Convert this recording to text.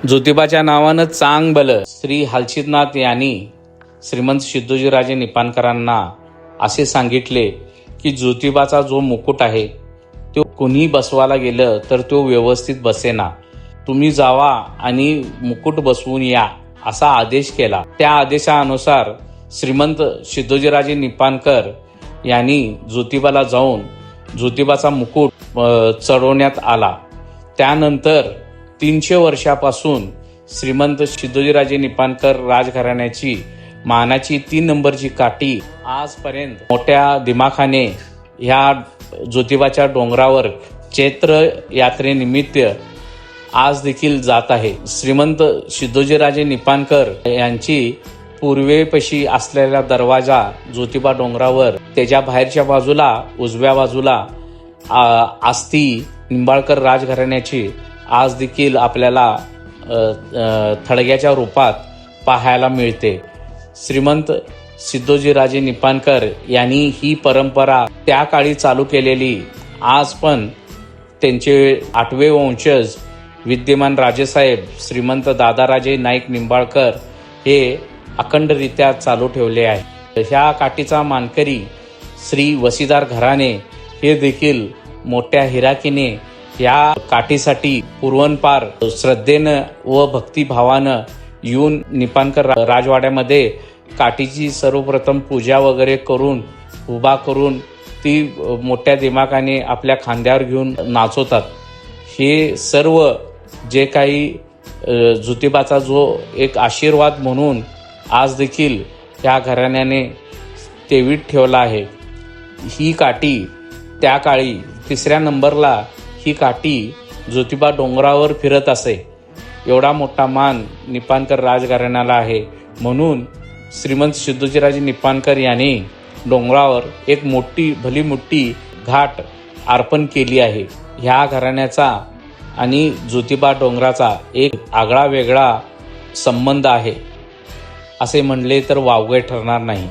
ज्योतिबाच्या नावानं चांग बल श्री हलसिद्धनाथ यांनी श्रीमंत सिद्धोजीराजे निपाणकरांना असे सांगितले की ज्योतिबाचा जो मुकुट आहे तो कोणी बसवायला गेलं तर तो व्यवस्थित बसेना, तुम्ही जावा आणि मुकुट बसवून या असा आदेश केला। त्या आदेशानुसार श्रीमंत सिद्धोजीराजे निपाणकर यांनी ज्योतिबाला जाऊन ज्योतिबाचा मुकुट चढवण्यात आला। त्यानंतर 300 वर्षापासून श्रीमंत सिद्धोजीराजे निपाणकर राजघराण्याची मानाची 3 नंबरची काठी आजपर्यंत मोठ्या दिमाखाने ह्या ज्योतिबाच्या डोंगरावर चैत्र यात्रेनिमित्त आज देखील जात आहे। श्रीमंत सिद्धोजीराजे निपाणकर यांची पूर्वेपाशी असलेला दरवाजा ज्योतिबा डोंगरावर, त्याच्या बाहेरच्या बाजूला उजव्या बाजूला आस्ती निंबाळकर राजघराण्याची आज देखील आपल्याला थडग्याच्या रूपात पाहायला मिळते। श्रीमंत सिद्धोजीराजे निपाणकर यांनी ही परंपरा त्या काळी चालू केलेली आज पण त्यांचे 8वे वंशज विद्यमान राजेसाहेब श्रीमंत दादाराजे नाईक निंबाळकर हे अखंडरित्या चालू ठेवले आहे। ह्या काठीचा मानकरी श्री वसीदार घराणे हे देखील मोठ्या हिराकीने या काठीसाठी पूर्वनपार श्रद्धेनं व भक्तिभावानं येऊन निपाणकर राजवाड्यामध्ये काठीची सर्वप्रथम पूजा वगैरे करून उभा करून ती मोठ्या दिमाखाने आपल्या खांद्यावर घेऊन नाचवतात। हे सर्व जे काही ज्योतिबाचा जो एक आशीर्वाद म्हणून आज देखील ह्या घराण्याने तेवीत ठेवला आहे। ही काठी त्या काळी 3ऱ्या नंबरला ही काठी ज्योतिबा डोंगरावर फिरत असे, एवढा मोठा मान निपाणकर राजघराण्याला आहे। म्हणून श्रीमंत सिद्धोजीराजे निपाणकर यांनी डोंगरावर एक भली मोठी घाट अर्पण केली आहे। ह्या घराण्याचा आणि ज्योतिबा डोंगराचा एक आगळा वेगळा संबंध आहे असे म्हणले तर वावगे ठरणार नाही।